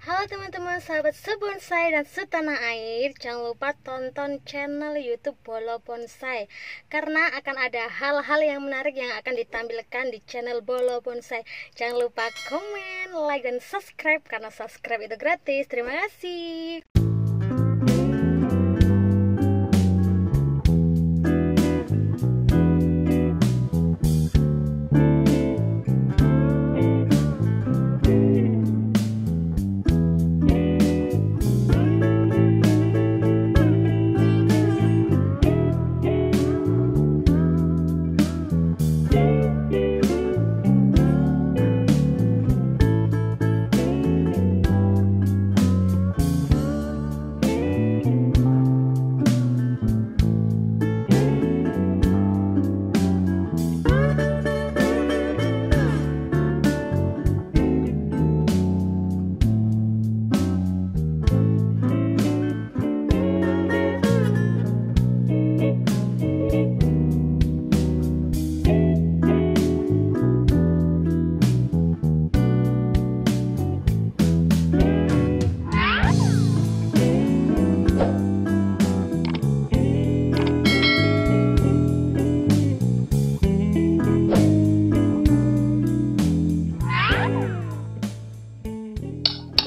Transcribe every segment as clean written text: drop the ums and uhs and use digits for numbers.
Halo teman-teman, sahabat sebonsai dan setanah air. Jangan lupa tonton channel YouTube Bolo Bonsai, karena akan ada hal-hal yang menarik yang akan ditampilkan di channel Bolo Bonsai. Jangan lupa komen, like, dan subscribe, karena subscribe itu gratis. Terima kasih.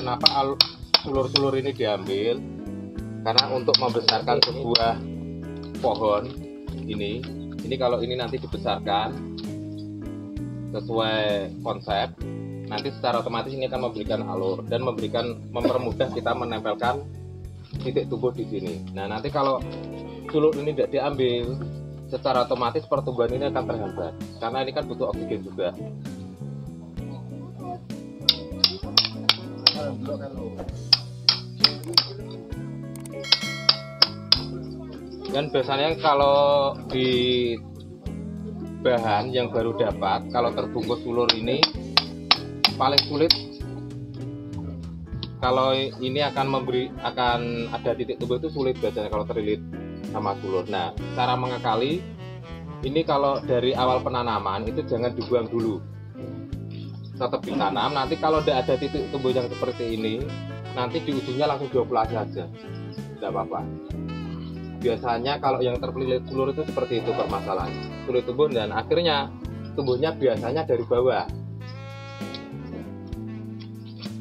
Kenapa sulur-sulur ini diambil? Karena untuk membesarkan sebuah pohon ini kalau ini nanti dibesarkan sesuai konsep, nanti secara otomatis ini akan memberikan alur dan mempermudah kita menempelkan titik tumbuh di sini. Nah, nanti kalau sulur ini tidak diambil, secara otomatis pertumbuhan ini akan terhambat karena ini kan butuh oksigen juga. Dan biasanya kalau di bahan yang baru dapat, kalau terbungkus sulur ini paling sulit kalau ini akan ada titik tumbuh, itu sulit biasanya kalau terlilit sama sulur. Nah, cara mengakali ini kalau dari awal penanaman itu jangan dibuang dulu, tetap ditanam. Nanti kalau tidak ada titik tumbuh yang seperti ini, nanti di ujungnya langsung dioperasi aja, tidak apa-apa. Biasanya kalau yang terpelilit sulur itu seperti itu permasalahannya, sulit tumbuh dan akhirnya tumbuhnya biasanya dari bawah.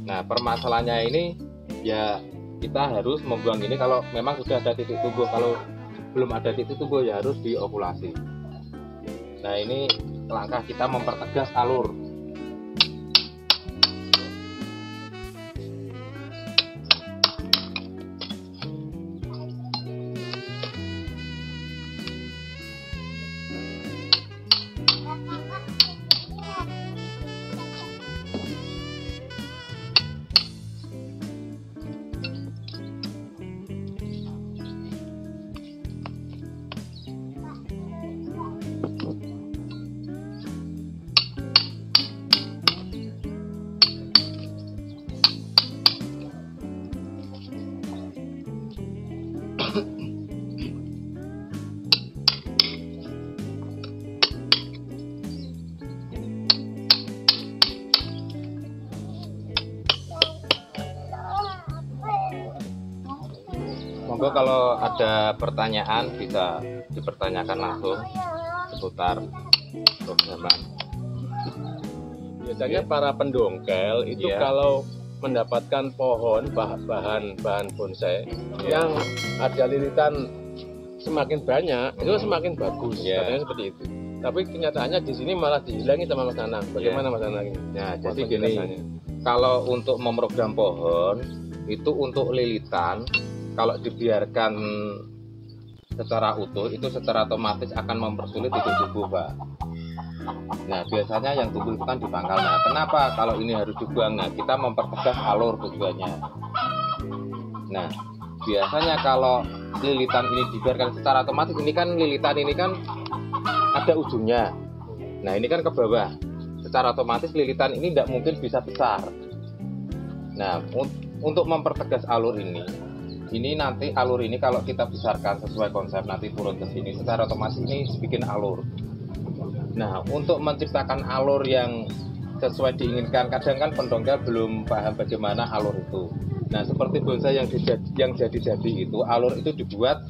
Nah, permasalahannya ini ya kita harus membuang ini kalau memang sudah ada titik tumbuh. Kalau belum ada titik tumbuh ya harus diokulasi. Nah, ini langkah kita mempertegas alur. Monggo kalau ada pertanyaan bisa dipertanyakan langsung seputar programan. Biasanya para pendongkel itu kalau mendapatkan pohon bahan bonsai yang ada lilitan semakin banyak, itu semakin bagus, katanya seperti itu. Tapi kenyataannya di sini malah dihilangi sama Mas Nanang. Bagaimana Mas Nanang ini? Nah, jadi gini, kalau untuk memprogram pohon itu untuk lilitan, kalau dibiarkan secara utuh itu secara otomatis akan mempersulit titik tumbuh, Pak. Nah, biasanya yang tumbuh itu kan di pangkal. Nah, kenapa kalau ini harus dibuang? Nah, kita mempertegas alur tujuannya. Nah, biasanya kalau lilitan ini dibiarkan secara otomatis, ini kan lilitan ini kan ada ujungnya. Nah, ini kan ke bawah. Secara otomatis lilitan ini tidak mungkin bisa besar. Nah, untuk mempertegas alur ini nanti alur ini kalau kita besarkan sesuai konsep nanti turun ke sini, secara otomatis ini bikin alur. Nah, untuk menciptakan alur yang sesuai diinginkan. Kadang kan pendongkel belum paham bagaimana alur itu. Nah, seperti bonsai yang jadi-jadi itu, alur itu dibuat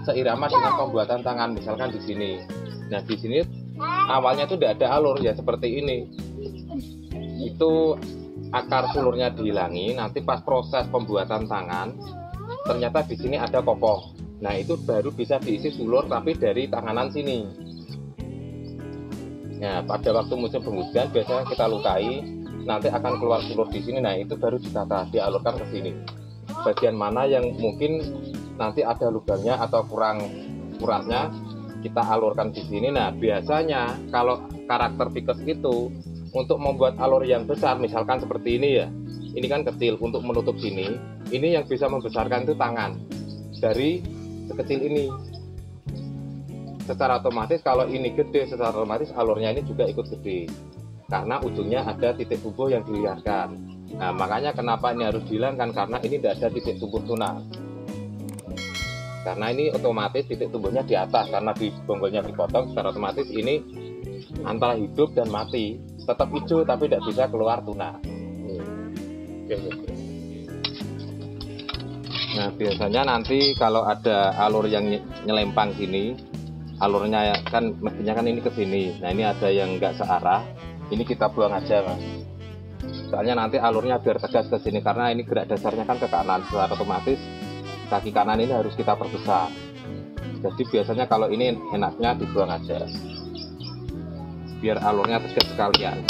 seirama dengan pembuatan tangan. Misalkan di sini. Nah, di sini awalnya itu tidak ada alur ya seperti ini. Itu akar sulurnya dihilangi. Nanti pas proses pembuatan tangan, ternyata di sini ada kopong. Nah, itu baru bisa diisi sulur tapi dari tanganan sini. Nah, pada waktu musim penghujan biasanya kita lukai, nanti akan keluar sulur di sini. Nah, itu baru ditata, dialurkan ke sini. Bagian mana yang mungkin nanti ada lubangnya atau kurang kuratnya, kita alurkan di sini. Nah, biasanya kalau karakter Vickers itu untuk membuat alur yang besar, misalkan seperti ini ya, ini kan kecil, untuk menutup sini, ini yang bisa membesarkan itu tangan dari sekecil ini. Secara otomatis kalau ini gede, secara otomatis alurnya ini juga ikut gede karena ujungnya ada titik tumbuh yang diliarkan. Nah, makanya kenapa ini harus dihilangkan, karena ini tidak ada titik tumbuh tunas. Karena ini otomatis titik tumbuhnya di atas, karena di bonggolnya dipotong, secara otomatis ini antara hidup dan mati, tetap hijau tapi tidak bisa keluar tunas. Nah, biasanya nanti kalau ada alur yang nyelempang sini, alurnya kan mestinya kan ini ke sini. Nah, ini ada yang enggak searah, ini kita buang aja, Mas. Soalnya nanti alurnya biar tegas ke sini, karena ini gerak dasarnya kan ke kanan, secara otomatis kaki kanan ini harus kita perbesar. Jadi biasanya kalau ini enaknya dibuang aja, biar alurnya tegas sekalian.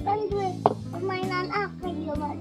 Kan gue permainan apa ya Mas?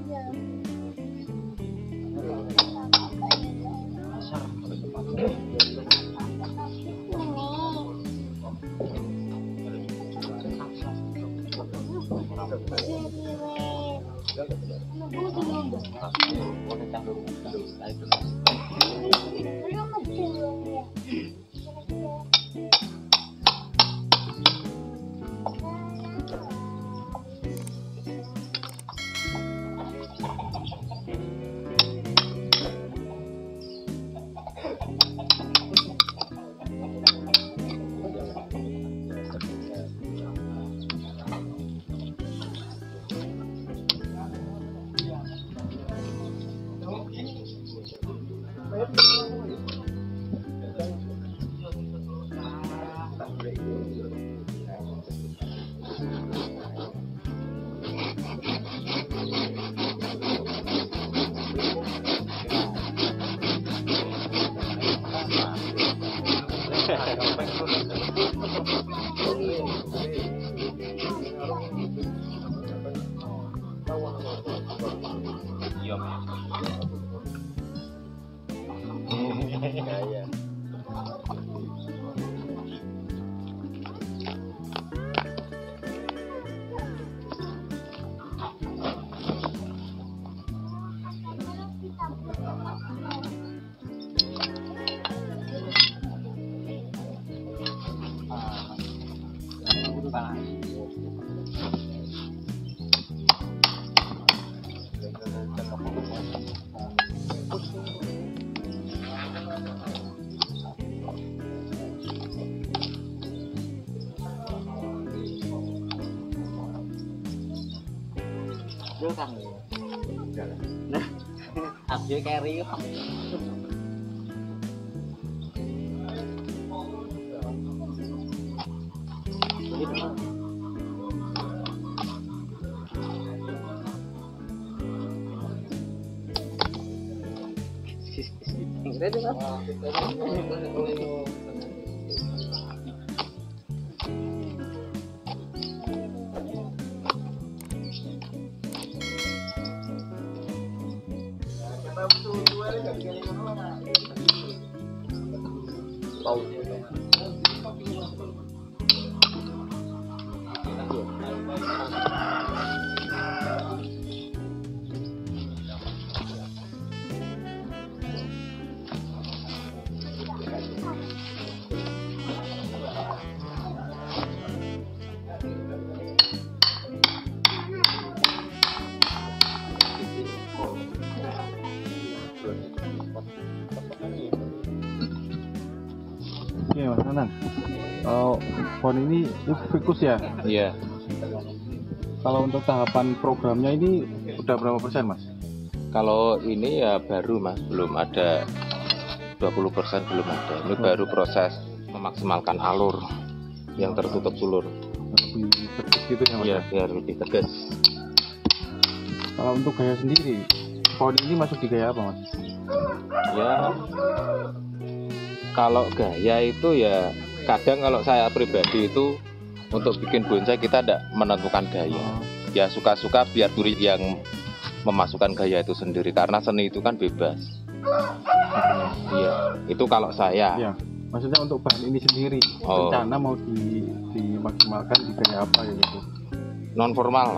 Nah, aku carry kok. Oke Mas Nanang, pohon ini fikus ya? Iya. Kalau untuk tahapan programnya ini udah berapa persen Mas? Kalau ini ya baru Mas, belum ada 20%, belum ada. Ini baru proses memaksimalkan alur yang tertutup sulur. Lebih tegas gitu ya Mas? Iya, biar lebih tegas. Kalau untuk gaya sendiri, pohon ini masuk di gaya apa Mas? Ya, kalau gaya itu ya kadang kalau saya pribadi itu untuk bikin bonsai kita tidak menentukan gaya. Ya suka-suka biar duri yang memasukkan gaya itu sendiri, karena seni itu kan bebas. Iya, itu kalau saya. Ya, maksudnya untuk bahan ini sendiri, rencana mau dimaksimalkan di gaya apa ya gitu? Non formal.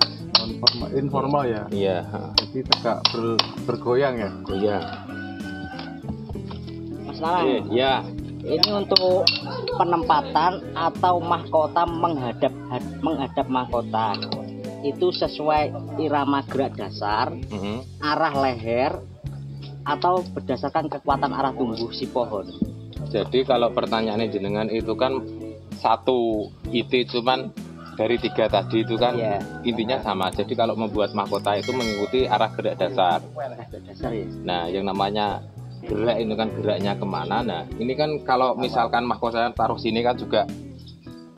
Informal ya? Iya. Jadi tegak bergoyang ya? Goyang. Mas Nanang, Iya. ini untuk penempatan atau mahkota menghadap mahkota itu sesuai irama gerak dasar, arah leher, atau berdasarkan kekuatan arah tumbuh si pohon. Jadi kalau pertanyaannya jenengan itu kan satu ide, cuman dari 3 tadi itu kan intinya sama. Jadi kalau membuat mahkota itu mengikuti arah gerak dasar. Nah, yang namanya gerak itu kan geraknya kemana. Nah, ini kan kalau misalkan mahkota taruh sini kan juga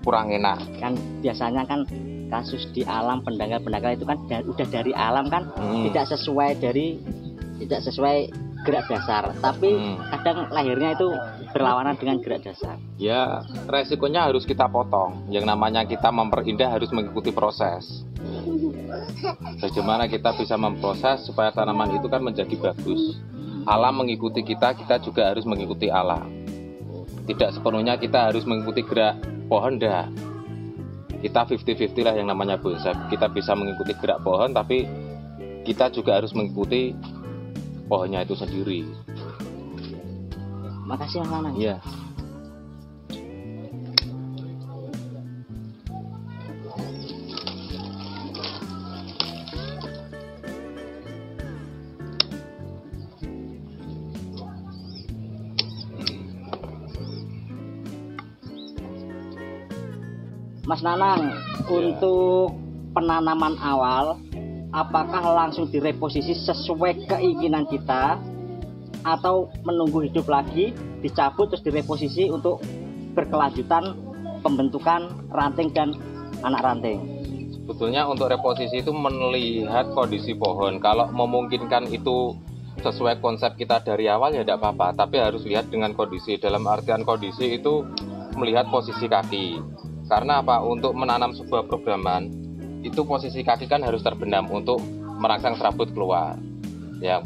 kurang enak. Kan biasanya kan kasus di alam pendangkal itu kan udah dari alam kan tidak sesuai gerak dasar, tapi kadang lahirnya itu berlawanan dengan gerak dasar. Ya, resikonya harus kita potong. Yang namanya kita memperindah harus mengikuti proses. Bagaimana kita bisa memproses supaya tanaman itu kan menjadi bagus. Alam mengikuti kita, kita juga harus mengikuti alam. Tidak sepenuhnya kita harus mengikuti gerak pohon, dah. Kita 50-50 lah yang namanya bonsai. Kita bisa mengikuti gerak pohon, tapi kita juga harus mengikuti pohonnya itu sendiri. Makasih Mas Nanang. Iya. Mas Nanang, untuk penanaman awal, apakah langsung direposisi sesuai keinginan kita, atau menunggu hidup lagi, dicabut terus direposisi untuk berkelanjutan pembentukan ranting dan anak ranting? Sebetulnya untuk reposisi itu melihat kondisi pohon. Kalau memungkinkan itu sesuai konsep kita dari awal ya tidak apa-apa, tapi harus lihat dengan kondisi. Dalam artian kondisi itu melihat posisi kaki. Karena apa? Untuk menanam sebuah programan itu posisi kaki kan harus terbenam untuk merangsang serabut keluar. Ya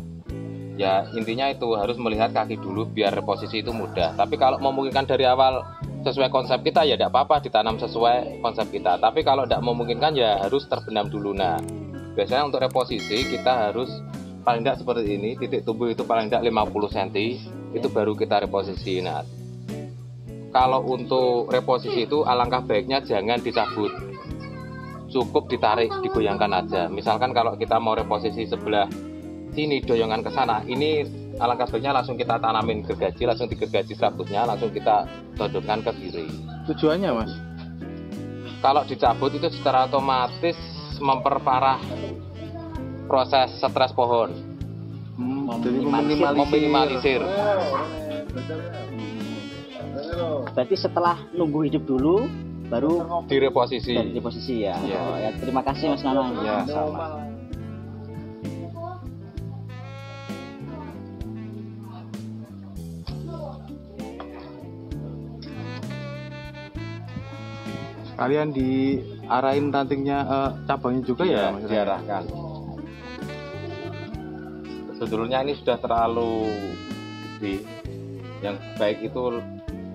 intinya itu harus melihat kaki dulu biar posisi itu mudah. Tapi kalau memungkinkan dari awal sesuai konsep kita ya tidak apa-apa ditanam sesuai konsep kita. Tapi kalau tidak memungkinkan ya harus terbenam dulu. Nah, biasanya untuk reposisi kita harus paling tidak seperti ini, titik tumbuh itu paling tidak 50 cm, itu baru kita reposisi. Nah, kalau untuk reposisi itu alangkah baiknya jangan dicabut, cukup ditarik, digoyangkan aja. Misalkan kalau kita mau reposisi sebelah sini doyongan ke sana, ini alangkah baiknya langsung kita tanamin gergaji, langsung digergaji serabutnya, langsung kita todongkan ke kiri. Tujuannya Mas? Kalau dicabut itu secara otomatis memperparah proses stres pohon, Jadi meminimalisir. Berarti setelah nunggu hidup dulu baru Direposisi. ya. Iya. Oh, ya terima kasih Mas Nanang. Ya, sama. Kalian diarahin rantingnya cabangnya juga ya Mas? Diarahkan. Sebetulnya ini sudah terlalu gede. Yang baik itu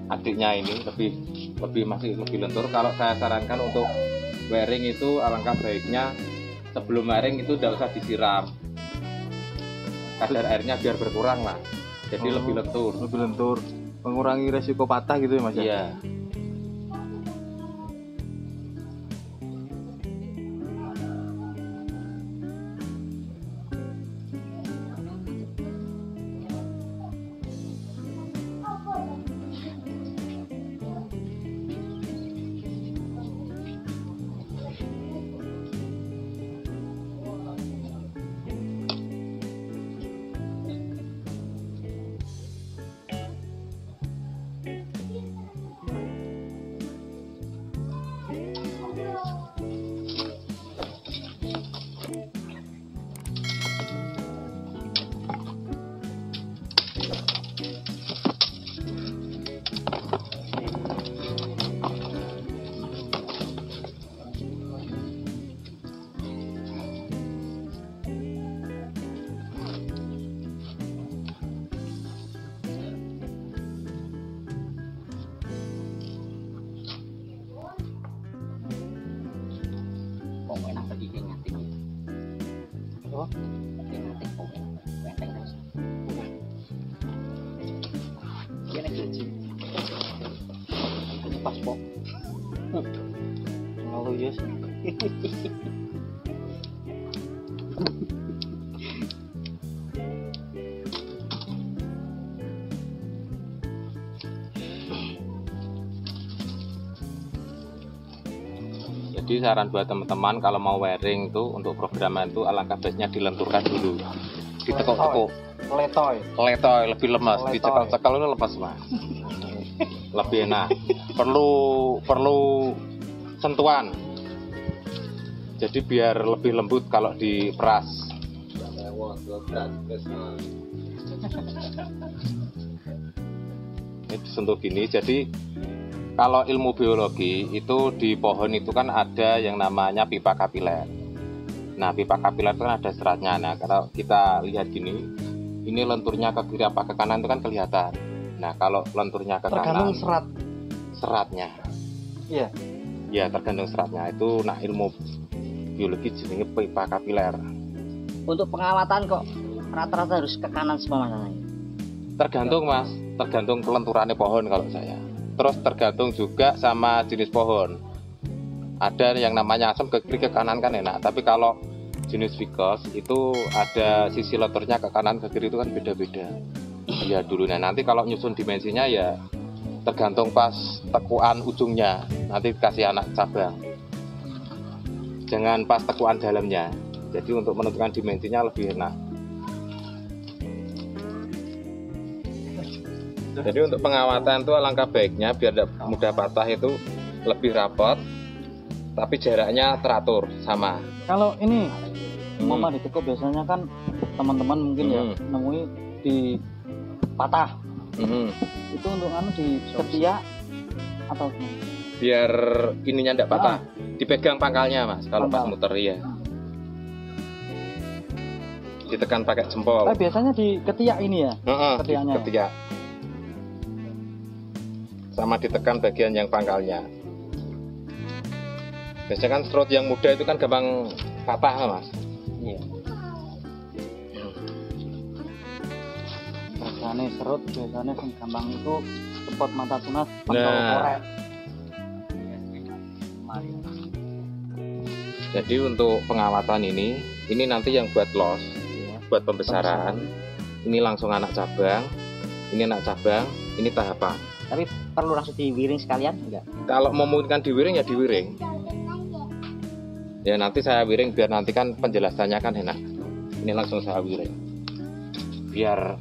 adiknya ini masih lebih lentur. Kalau saya sarankan untuk wiring itu alangkah baiknya sebelum wiring itu tidak usah disiram. Kadar airnya biar berkurang lah. Jadi lebih lentur. Lebih lentur, mengurangi resiko patah gitu ya Mas? Iya. Pas kok. Lalu yes. Jadi saran buat teman-teman kalau mau wiring itu untuk programnya itu alangkah baiknya dilenturkan dulu, ditekuk-tekuk, letoy lebih lemas, dicekal-cekal itu lepas Mas, lebih enak. Perlu sentuhan, jadi biar lebih lembut kalau diperas. Ini disentuh gini. Jadi kalau ilmu biologi itu di pohon itu kan ada yang namanya pipa kapiler. Nah, pipa kapiler itu kan ada seratnya. Nah, kalau kita lihat gini, ini lenturnya ke kiri apa ke kanan itu kan kelihatan. Nah, kalau lenturnya ke tergantung kanan, seratnya. Iya. Ya, tergantung seratnya. Itu nah ilmu biologi jenenge pipa kapiler. Untuk pengawatan kok rata-rata harus ke kanan semua Mas? Tergantung Mas, tergantung kelenturannya pohon kalau saya. Terus tergantung juga sama jenis pohon. Ada yang namanya asam ke kiri ke kanan kan enak. Tapi kalau jenis ficus itu ada sisi lenturnya ke kanan ke kiri itu kan beda-beda. Ya dulu. Nah nanti kalau nyusun dimensinya ya tergantung pas tekuan ujungnya. Nanti kasih anak cabang. Jangan pas tekuan dalamnya. Jadi untuk menentukan dimensinya lebih enak. Jadi untuk pengawatan itu alangkah baiknya biar tidak mudah patah itu lebih rapat, tapi jaraknya teratur sama. Kalau ini mama ditekuk biasanya kan teman-teman mungkin ya nemui di patah. Itu untuk di ketiak atau biar ininya tidak patah, dipegang pangkalnya Mas. Kalau pas muter ya, ditekan pakai jempol. Biasanya di ketiak ini ya? Ketiaknya. Ketiak. Sama ditekan bagian yang pangkalnya. Biasanya kan serut yang muda itu kan gampang patah Mas. Iya. Biasanya serut biasanya gampang itu cepot mata tunas pangkal korek. Jadi untuk pengawatan ini nanti yang buat los, buat pembesaran. Ini langsung anak cabang, ini anak cabang, ini tahapan. Tapi perlu langsung diwiring sekalian enggak? Kalau memungkinkan diwiring ya diwiring. Ya nanti saya wiring biar nanti kan penjelasannya kan enak. Ini langsung saya wiring. Biar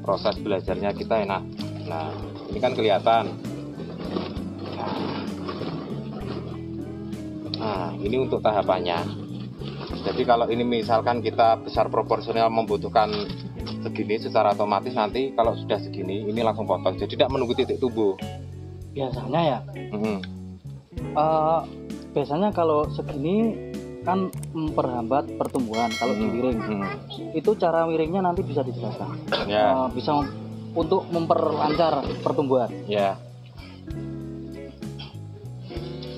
proses belajarnya kita enak. Nah, ini kan kelihatan. Nah, ini untuk tahapannya. Jadi kalau ini misalkan kita besar proporsional membutuhkan segini secara otomatis nanti kalau sudah segini ini langsung potong. Jadi tidak menunggu titik tumbuh. Biasanya ya. Biasanya kalau segini kan memperhambat pertumbuhan kalau diwiring. Itu cara wiringnya nanti bisa dijelaskan. Ya. Bisa untuk memperlancar pertumbuhan. Ya.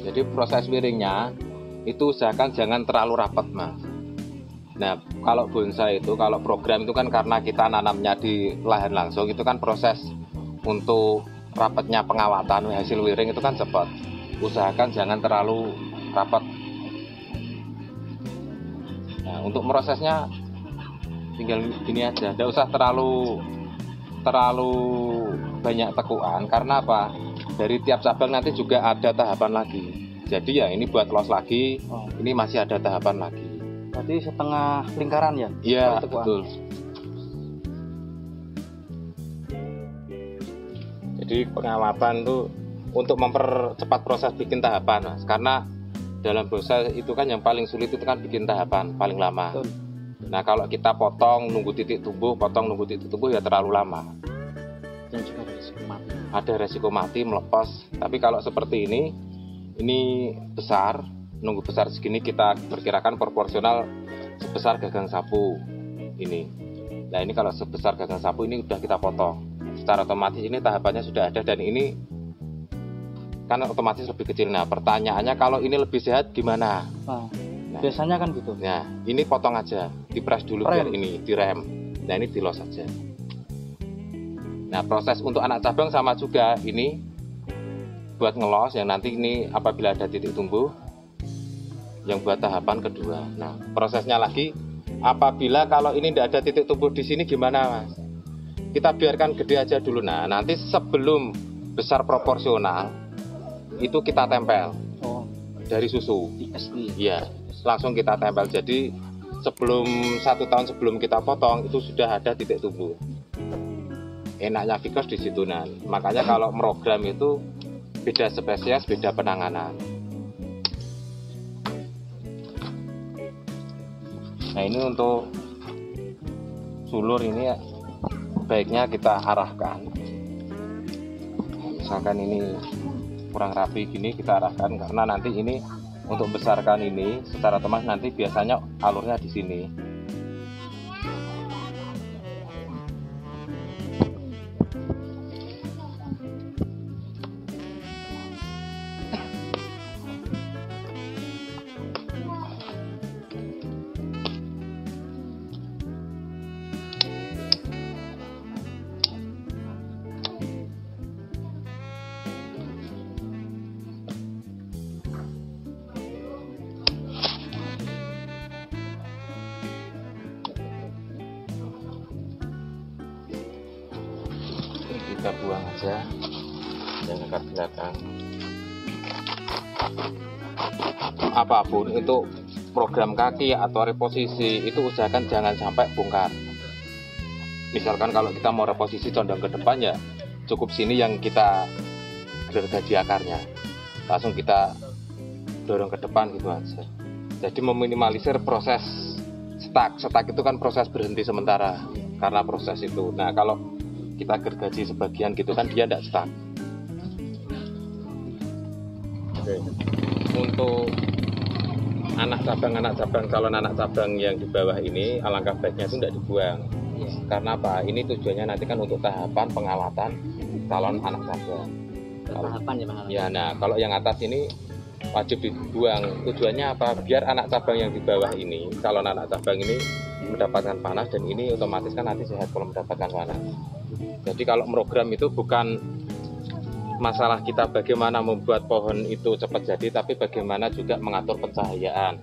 Jadi proses wiringnya itu usahakan jangan terlalu rapat, Mas. Nah, kalau bonsai itu, kalau program itu kan karena kita nanamnya di lahan langsung, itu kan proses untuk rapatnya pengawatan hasil wiring itu kan cepat. Usahakan jangan terlalu rapat. Nah, untuk prosesnya tinggal gini aja, tidak usah terlalu banyak tekuan, karena apa? Dari tiap cabang nanti juga ada tahapan lagi. Jadi ya ini buat los lagi, ini masih ada tahapan lagi. Berarti setengah lingkaran ya? Iya, betul. Jadi pengawatan tuh untuk mempercepat proses bikin tahapan, Mas. Karena dalam bonsai itu kan yang paling sulit itu kan bikin tahapan paling lama. Betul. Nah, kalau kita potong nunggu titik tumbuh, ya terlalu lama. Dan juga risiko mati. Ada resiko mati melepas. Tapi kalau seperti ini besar, nunggu besar segini kita perkirakan proporsional sebesar gagang sapu ini. Nah, ini kalau sebesar gagang sapu ini udah kita potong. Secara otomatis ini tahapannya sudah ada, dan ini kan otomatis lebih kecil. Nah, pertanyaannya kalau ini lebih sehat gimana? Nah, biasanya kan gitu. Nah, ini potong aja, dipres dulu biar ini direm. Nah, ini dilos aja. Nah, proses untuk anak cabang sama juga, ini buat ngelos yang nanti ini apabila ada titik tumbuh yang buat tahapan kedua. Nah, prosesnya lagi apabila kalau ini tidak ada titik tumbuh di sini gimana, Mas? Kita biarkan gede aja dulu. Nah, nanti sebelum besar proporsional itu kita tempel dari susu. Iya, langsung kita tempel. Jadi sebelum 1 tahun sebelum kita potong itu sudah ada titik tumbuh. Enaknya Vikos di situ. Nah, makanya kalau program itu beda spesies, beda penanganan. Nah, ini untuk sulur ini ya, baiknya kita arahkan. Misalkan ini kurang rapi gini, kita arahkan, karena nanti ini untuk besarkan ini secara otomatis nanti biasanya alurnya di sini. Kita buang aja yang dekat belakang. Apapun untuk program kaki atau reposisi itu usahakan jangan sampai bongkar. Misalkan kalau kita mau reposisi condong ke depan, ya cukup sini yang kita gergaji akarnya, langsung kita dorong ke depan gitu aja. Jadi meminimalisir proses stuck itu kan proses berhenti sementara karena proses itu. Nah, kalau kita gergaji sebagian gitu kan dia tidak stuck. Untuk anak cabang calon anak cabang yang di bawah ini alangkah baiknya itu tidak dibuang. Karena apa? Ini tujuannya nanti kan untuk tahapan pengawatan calon anak cabang. Tahapan ya, nah kalau yang atas ini wajib dibuang. Tujuannya apa? Biar anak cabang yang di bawah ini, calon anak cabang ini mendapatkan panas, dan ini otomatis kan nanti sehat kalau mendapatkan panas. Jadi kalau program itu bukan masalah kita bagaimana membuat pohon itu cepat jadi, tapi bagaimana juga mengatur pencahayaan.